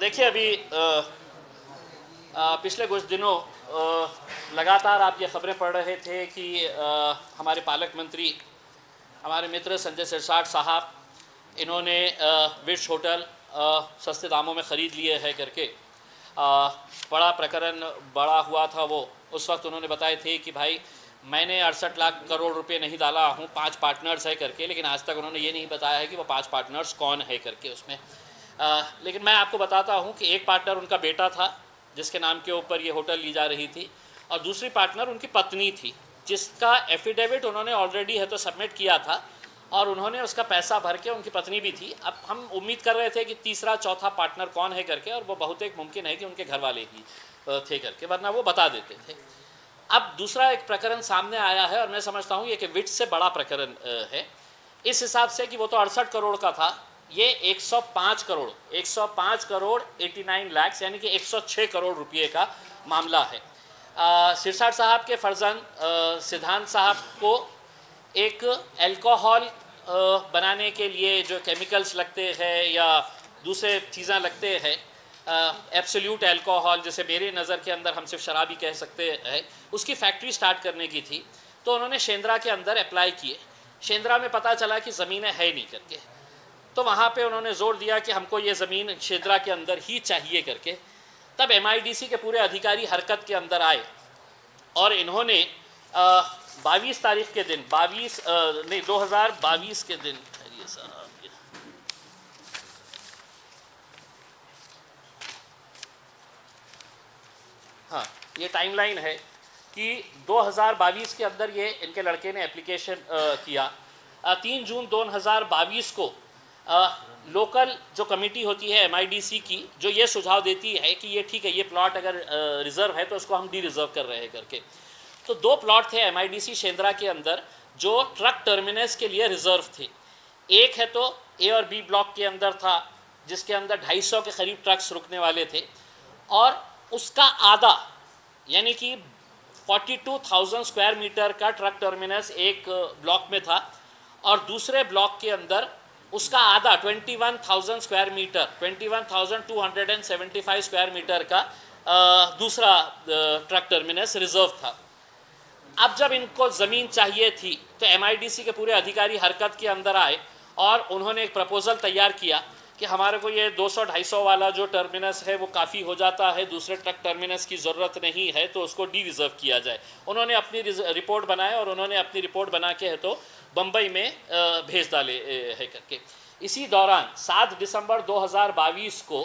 देखिए अभी पिछले कुछ दिनों लगातार आप ये खबरें पढ़ रहे थे कि हमारे पालक मंत्री हमारे मित्र संजय सिरसाट साहब इन्होंने विश होटल सस्ते दामों में ख़रीद लिए है करके बड़ा प्रकरण बड़ा हुआ था। वो उस वक्त उन्होंने बताए थे कि भाई मैंने 68 लाख करोड़ रुपए नहीं डाला हूँ, 5 पार्टनर्स है करके, लेकिन आज तक उन्होंने ये नहीं बताया है कि वो 5 पार्टनर्स कौन है करके उसमें। लेकिन मैं आपको बताता हूँ कि एक पार्टनर उनका बेटा था जिसके नाम के ऊपर ये होटल ली जा रही थी, और दूसरी पार्टनर उनकी पत्नी थी जिसका एफिडेविट उन्होंने ऑलरेडी है तो सबमिट किया था, और उन्होंने उसका पैसा भर के, उनकी पत्नी भी थी। अब हम उम्मीद कर रहे थे कि तीसरा चौथा पार्टनर कौन है करके, और वो बहुत एक मुमकिन है कि उनके घर वाले ही थे करके, वरना वो बता देते थे। अब दूसरा एक प्रकरण सामने आया है और मैं समझता हूँ ये कि विट से बड़ा प्रकरण है, इस हिसाब से कि वो तो 68 करोड़ का था, ये 105 करोड़ 89 लाख यानी कि 106 करोड़ रुपये का मामला है। सिरसाट साहब के फर्जंद सिद्धांत साहब को एक अल्कोहल बनाने के लिए जो केमिकल्स लगते हैं या दूसरे चीज़ें लगते हैं, एब्सोल्यूट अल्कोहल, जैसे मेरे नज़र के अंदर हम सिर्फ शराब ही कह सकते हैं, उसकी फैक्ट्री स्टार्ट करने की थी। तो उन्होंने शेंद्रा के अंदर अप्लाई किए। शेंद्रा में पता चला कि ज़मीनें है नहीं करके, तो वहाँ पे उन्होंने ज़ोर दिया कि हमको ये ज़मीन शेंद्रा के अंदर ही चाहिए करके। तब MIDC के पूरे अधिकारी हरकत के अंदर आए और इन्होंने 22 तारीख के दिन 2022 के दिन, हाँ ये टाइमलाइन है कि 2022 के अंदर ये इनके लड़के ने एप्लीकेशन किया। 3 जून 2022 को लोकल जो कमेटी होती है MIDC की, जो ये सुझाव देती है कि ये ठीक है, ये प्लॉट अगर रिज़र्व है तो उसको हम डी रिज़र्व कर रहे हैं करके। तो 2 प्लॉट थे MIDC शेंद्रा के अंदर जो ट्रक टर्मिनस के लिए रिज़र्व थे। एक है तो A और B ब्लॉक के अंदर था जिसके अंदर 250 के करीब ट्रक्स रुकने वाले थे, और उसका आधा यानी कि 42,000 स्क्वायर मीटर का ट्रक टर्मिनस एक ब्लॉक में था, और दूसरे ब्लॉक के अंदर उसका आधा 21,000 स्क्वायर मीटर 21,275 स्क्वायर मीटर का दूसरा ट्रक टर्मिनस रिजर्व था। अब जब इनको ज़मीन चाहिए थी तो MIDC के पूरे अधिकारी हरकत के अंदर आए और उन्होंने एक प्रपोज़ल तैयार किया कि हमारे को ये 200-250 वाला जो टर्मिनस है वो काफ़ी हो जाता है, दूसरे ट्रक टर्मिनस की ज़रूरत नहीं है, तो उसको डी रिज़र्व किया जाए। उन्होंने अपनी रिपोर्ट बनाया और उन्होंने अपनी रिपोर्ट बना के है तो बम्बई में भेज डाले है करके। इसी दौरान 7 दिसंबर 2022 को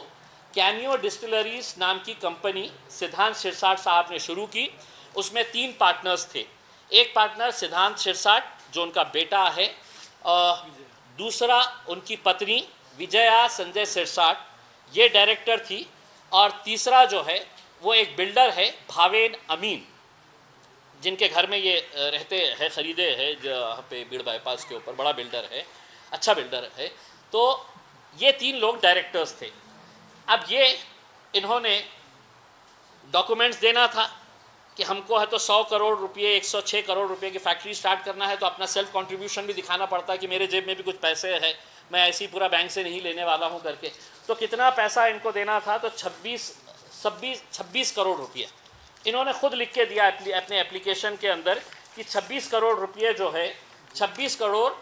कैनियो डिस्टिलरीज नाम की कंपनी सिद्धांत सिरसाट साहब ने शुरू की। उसमें 3 पार्टनर्स थे। एक पार्टनर सिद्धांत सिरसाट जो उनका बेटा है, दूसरा उनकी पत्नी विजया संजय सिरसाट, ये डायरेक्टर थी, और तीसरा जो है वो एक बिल्डर है भावेन अमीन, जिनके घर में ये रहते हैं, ख़रीदे हैं जहाँ पे बीड़ बाईपास के ऊपर, बड़ा बिल्डर है, अच्छा बिल्डर है। तो ये 3 लोग डायरेक्टर्स थे। अब ये इन्होंने डॉक्यूमेंट्स देना था कि हमको है तो 100 करोड़ रुपये 106 करोड़ रुपये की फैक्ट्री स्टार्ट करना है, तो अपना सेल्फ कंट्रीब्यूशन भी दिखाना पड़ता है कि मेरे जेब में भी कुछ पैसे हैं, मैं ऐसे ही पूरा बैंक से नहीं लेने वाला हूं करके। तो कितना पैसा इनको देना था, तो 26 करोड़ रुपये इन्होंने खुद लिख के दिया अपने एप्लीकेशन के अंदर कि 26 करोड़ रुपये जो है 26 करोड़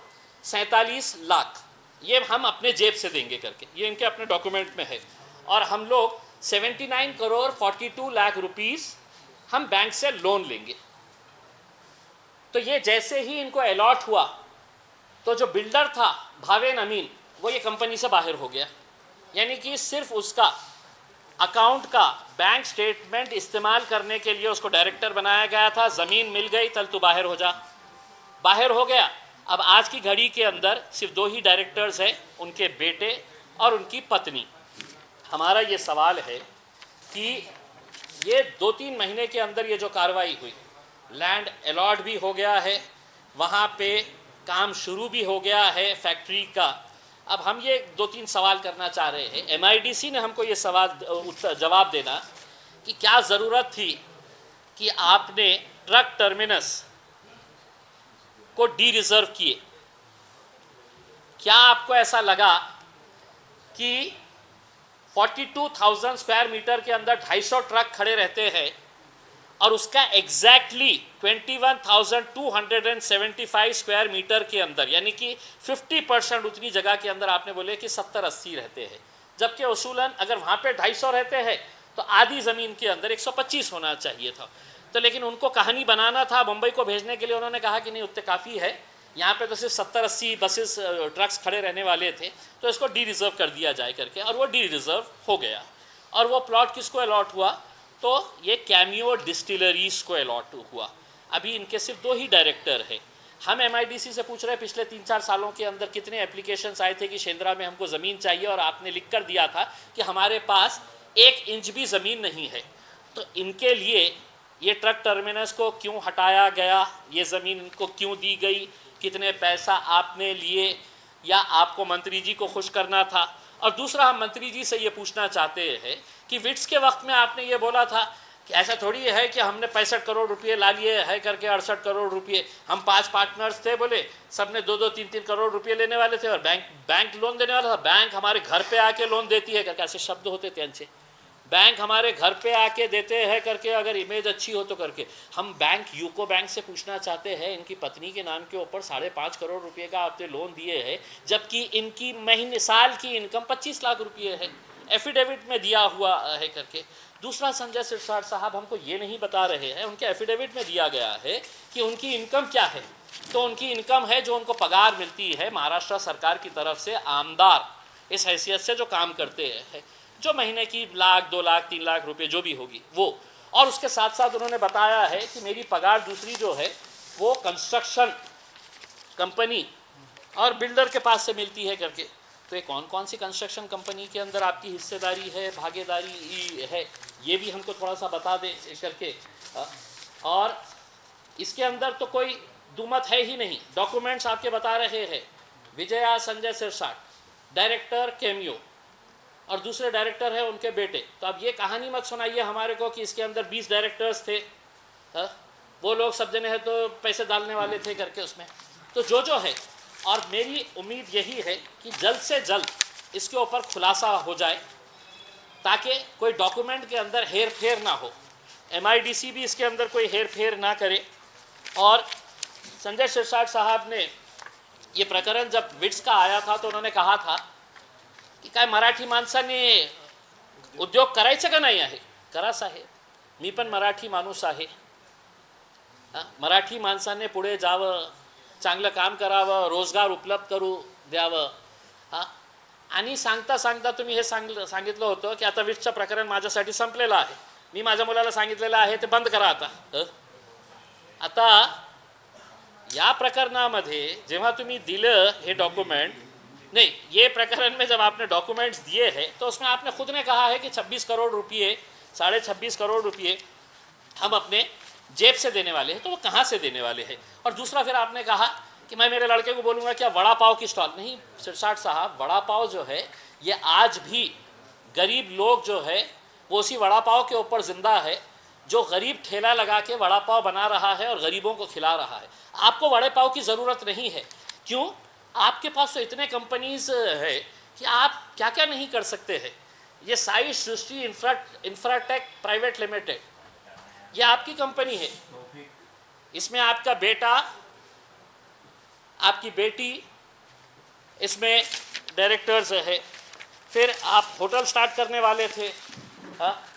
47 लाख ये हम अपने जेब से देंगे करके, ये इनके अपने डॉक्यूमेंट में है। और हम लोग 79 करोड़ 42 लाख रुपीस हम बैंक से लोन लेंगे। तो ये जैसे ही इनको अलॉट हुआ तो जो बिल्डर था भावेन अमीन वो ये कंपनी से बाहर हो गया, यानी कि सिर्फ उसका अकाउंट का बैंक स्टेटमेंट इस्तेमाल करने के लिए उसको डायरेक्टर बनाया गया था। ज़मीन मिल गई, चल तू बाहर हो जा, बाहर हो गया। अब आज की घड़ी के अंदर सिर्फ 2 ही डायरेक्टर्स हैं, उनके बेटे और उनकी पत्नी। हमारा ये सवाल है कि ये 2-3 महीने के अंदर ये जो कार्रवाई हुई, लैंड अलॉट भी हो गया है, वहाँ पे काम शुरू भी हो गया है फैक्ट्री का। अब हम ये 2-3 सवाल करना चाह रहे हैं, MIDC ने हमको ये जवाब देना कि क्या ज़रूरत थी कि आपने ट्रक टर्मिनस को डी रिज़र्व किए। क्या आपको ऐसा लगा कि 42,000 स्क्वायर मीटर के अंदर 250 ट्रक खड़े रहते हैं और उसका एग्जैक्टली 21,275 स्क्वायर मीटर के अंदर यानी कि 50% उतनी जगह के अंदर आपने बोले कि 70-80 रहते हैं, जबकि उसूलन अगर वहाँ पे 250 रहते हैं तो आधी ज़मीन के अंदर 125 होना चाहिए था। तो लेकिन उनको कहानी बनाना था, मुंबई को भेजने के लिए उन्होंने कहा कि नहीं उतने काफ़ी है, यहाँ पे तो सिर्फ 70-80 बसेस ट्रक्स खड़े रहने वाले थे, तो इसको डी रिज़र्व कर दिया जाए करके, और वो डी रिज़र्व हो गया। और वो प्लॉट किसको अलॉट हुआ? तो ये कैमियो डिस्टिलरीज को अलॉट हुआ। अभी इनके सिर्फ 2 ही डायरेक्टर है। हम एमआईडीसी से पूछ रहे हैं पिछले 3-4 सालों के अंदर कितने एप्लीकेशंस आए थे कि शेंद्रा में हमको ज़मीन चाहिए, और आपने लिख कर दिया था कि हमारे पास 1 इंच भी ज़मीन नहीं है। तो इनके लिए ये ट्रक टर्मिनस को क्यों हटाया गया, ये ज़मीन इनको क्यों दी गई, कितने पैसा आपने लिए, या आपको मंत्री जी को खुश करना था? और दूसरा, हम मंत्री जी से ये पूछना चाहते हैं कि विट्स के वक्त में आपने ये बोला था कि ऐसा थोड़ी है कि हमने 65 करोड़ रुपये ला लिए है करके 68 करोड़ रुपये, हम 5 पार्टनर्स थे, बोले सबने 2-2, 3-3 करोड़ रुपये लेने वाले थे और बैंक लोन देने वाला था, बैंक हमारे घर पे आके लोन देती है करके, ऐसे शब्द होते थे अच्छे, बैंक हमारे घर पे आके देते हैं करके, अगर इमेज अच्छी हो तो करके। हम बैंक यूको बैंक से पूछना चाहते हैं, इनकी पत्नी के नाम के ऊपर 5.5 करोड़ रुपये का आपने लोन दिए है, जबकि इनकी महीने साल की इनकम 25 लाख रुपये है, एफिडेविट में दिया हुआ है करके। दूसरा, संजय सिरसाट साहब हमको ये नहीं बता रहे हैं, उनके एफिडेविट में दिया गया है कि उनकी इनकम क्या है। तो उनकी इनकम है जो उनको पगार मिलती है महाराष्ट्र सरकार की तरफ से, आमदार इस हैसियत से जो काम करते हैं, जो महीने की 1 लाख, 2 लाख, 3 लाख रुपए जो भी होगी वो। और उसके साथ साथ उन्होंने बताया है कि मेरी पगार दूसरी जो है वो कंस्ट्रक्शन कंपनी और बिल्डर के पास से मिलती है करके। तो ये कौन कौन सी कंस्ट्रक्शन कंपनी के अंदर आपकी हिस्सेदारी है, भागीदारी है, ये भी हमको थोड़ा सा बता दें करके। और इसके अंदर तो कोई दुमत है ही नहीं, डॉक्यूमेंट्स आपके बता रहे हैं। विजया संजय सिरसाट, डायरेक्टर कैमियो, और दूसरे डायरेक्टर है उनके बेटे। तो अब ये कहानी मत सुनाइए हमारे को कि इसके अंदर 20 डायरेक्टर्स थे, वो लोग सब जने हैं तो पैसे डालने वाले थे करके उसमें। तो जो है, और मेरी उम्मीद यही है कि जल्द से जल्द इसके ऊपर खुलासा हो जाए ताकि कोई डॉक्यूमेंट के अंदर हेर फेर ना हो, एमआईडीसी भी इसके अंदर कोई हेर फेर ना करे। और संजय सिरसाट साहब ने ये प्रकरण जब विट्स का आया था तो उन्होंने कहा था की काय मराठी माणसाने उद्योग करायचं का नाही आहे? करा साहेब, मी पण मराठी माणूस आहे, मराठी माणसाने पुढे जावं, चांगलं काम करावं, रोजगार उपलब्ध करू द्यावं। आणि सांगता सांगता तुम्ही हे सांगितलं होतं की आता विट्सचं प्रकरण माझ्यासाठी संपलेलं आहे, मी माझ्या मुलाला सांगितलेलं आहे ते बंद करा आता या प्रकरणामध्ये जेव्हा तुम्ही दिलं हे डॉक्यूमेंट, नहीं, ये प्रकरण में जब आपने डॉक्यूमेंट्स दिए हैं तो उसमें आपने खुद ने कहा है कि 26 करोड़ रुपये, 26.5 करोड़ रुपये हम अपने जेब से देने वाले हैं। तो वो कहाँ से देने वाले हैं? और दूसरा, फिर आपने कहा कि मैं मेरे लड़के को बोलूँगा क्या वड़ा पाव की स्टॉल नहीं। सिरसाट साहब, वड़ा पाव जो है ये आज भी गरीब लोग जो है वो उसी वड़ा पाव के ऊपर ज़िंदा है, जो गरीब ठेला लगा के वड़ा पाव बना रहा है और गरीबों को खिला रहा है। आपको वड़े पाव की ज़रूरत नहीं है। क्यों? आपके पास तो इतने कंपनीज है कि आप क्या क्या नहीं कर सकते हैं। ये साई सृष्टि इंफ्राटेक प्राइवेट लिमिटेड, ये आपकी कंपनी है, इसमें आपका बेटा, आपकी बेटी इसमें डायरेक्टर्स है। फिर आप होटल स्टार्ट करने वाले थे,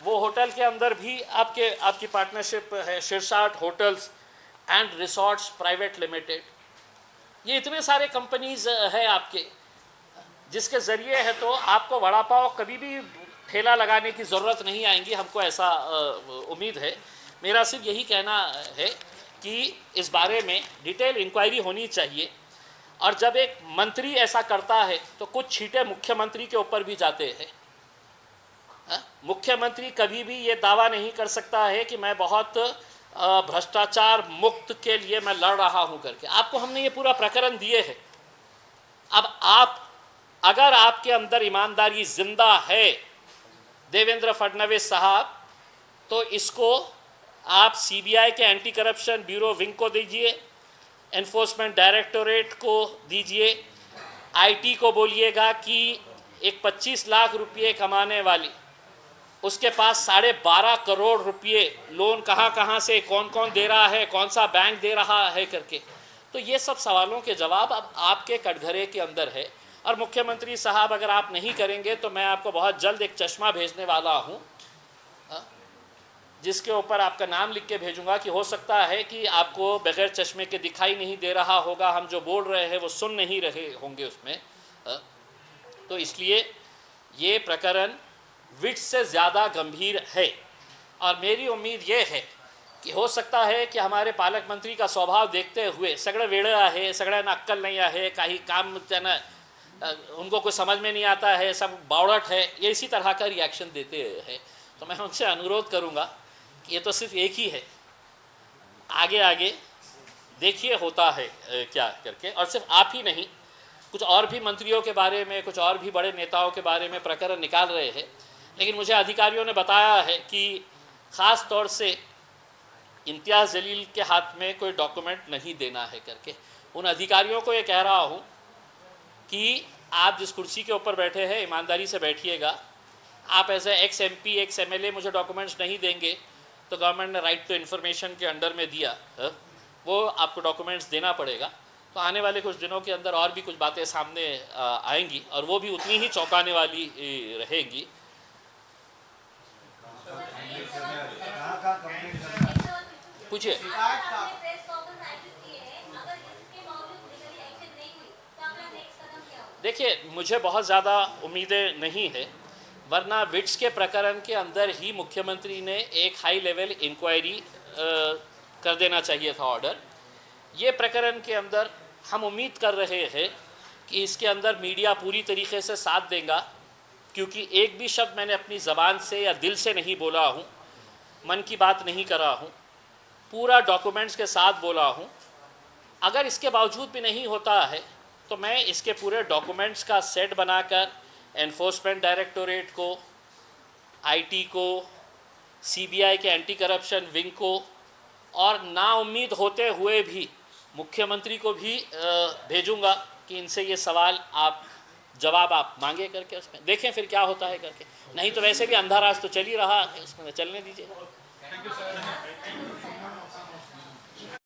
वो होटल के अंदर भी आपकी पार्टनरशिप है, Sirsat hotels and resorts private limited. ये इतने सारे कंपनीज है आपके, जिसके ज़रिए है तो आपको वड़ा पाव कभी भी ठेला लगाने की ज़रूरत नहीं आएंगी, हमको ऐसा उम्मीद है। मेरा सिर्फ यही कहना है कि इस बारे में डिटेल इंक्वायरी होनी चाहिए, और जब एक मंत्री ऐसा करता है तो कुछ छींटे मुख्यमंत्री के ऊपर भी जाते हैं। मुख्यमंत्री कभी भी ये दावा नहीं कर सकता है कि मैं बहुत भ्रष्टाचार मुक्त के लिए मैं लड़ रहा हूं करके। आपको हमने ये पूरा प्रकरण दिए है। अब आप, अगर आपके अंदर ईमानदारी जिंदा है देवेंद्र फडणवीस साहब, तो इसको आप सीबीआई के एंटी करप्शन ब्यूरो विंग को दीजिए, एनफोर्समेंट डायरेक्टोरेट को दीजिए, आईटी को बोलिएगा कि एक 25 लाख रुपये कमाने वाली, उसके पास 12.5 करोड़ रुपये लोन कहाँ से कौन कौन दे रहा है, कौन सा बैंक दे रहा है करके, तो ये सब सवालों के जवाब अब आपके कटघरे के अंदर है। और मुख्यमंत्री साहब, अगर आप नहीं करेंगे तो मैं आपको बहुत जल्द एक चश्मा भेजने वाला हूँ, जिसके ऊपर आपका नाम लिख के भेजूंगा कि हो सकता है कि आपको बगैर चश्मे के दिखाई नहीं दे रहा होगा, हम जो बोल रहे हैं वो सुन नहीं रहे होंगे उसमें। तो इसलिए ये प्रकरण विट्स से ज़्यादा गंभीर है और मेरी उम्मीद ये है कि हो सकता है कि हमारे पालक मंत्री का स्वभाव देखते हुए सगळे वेड़े आहे, सगळ्यांना अक्कल नहीं आहे, काही काम त्यांना उनको कुछ समझ में नहीं आता है, सब बावड़ट है, ये इसी तरह का रिएक्शन देते हैं। तो मैं उनसे अनुरोध करूँगा कि ये तो सिर्फ एक ही है, आगे आगे देखिए होता है क्या करके। और सिर्फ आप ही नहीं, कुछ और भी मंत्रियों के बारे में, कुछ और भी बड़े नेताओं के बारे में प्रकरण निकाल रहे हैं, लेकिन मुझे अधिकारियों ने बताया है कि ख़ास तौर से इम्तियाज़ जलील के हाथ में कोई डॉक्यूमेंट नहीं देना है करके। उन अधिकारियों को ये कह रहा हूँ कि आप जिस कुर्सी के ऊपर बैठे हैं ईमानदारी से बैठिएगा। आप ऐसे एक्स MP एक्स MLA मुझे डॉक्यूमेंट्स नहीं देंगे तो गवर्नमेंट ने राइट टू इन्फॉर्मेशन के अंडर में दिया, वो आपको डॉक्यूमेंट्स देना पड़ेगा। तो आने वाले कुछ दिनों के अंदर और भी कुछ बातें सामने आएंगी और वो भी उतनी ही चौंकाने वाली रहेंगी। पूछिए। देखिए, मुझे बहुत ज़्यादा उम्मीदें नहीं है, वरना विट्स के प्रकरण के अंदर ही मुख्यमंत्री ने एक हाई लेवल इंक्वायरी कर देना चाहिए था ऑर्डर। ये प्रकरण के अंदर हम उम्मीद कर रहे हैं कि इसके अंदर मीडिया पूरी तरीके से साथ देगा, क्योंकि एक भी शब्द मैंने अपनी ज़बान से या दिल से नहीं बोला हूँ, मन की बात नहीं करा हूँ, पूरा डॉक्यूमेंट्स के साथ बोला हूँ। अगर इसके बावजूद भी नहीं होता है तो मैं इसके पूरे डॉक्यूमेंट्स का सेट बनाकर एनफोर्समेंट डायरेक्टोरेट को, IT को, CBI के एंटी करप्शन विंग को और नाउम्मीद होते हुए भी मुख्यमंत्री को भी भेजूंगा कि इनसे ये सवाल आप जवाब आप मांगे करके, उसमें देखें फिर क्या होता है करके। नहीं तो वैसे भी अंधा राज तो चल ही रहा है, इसमें चलने दीजिए।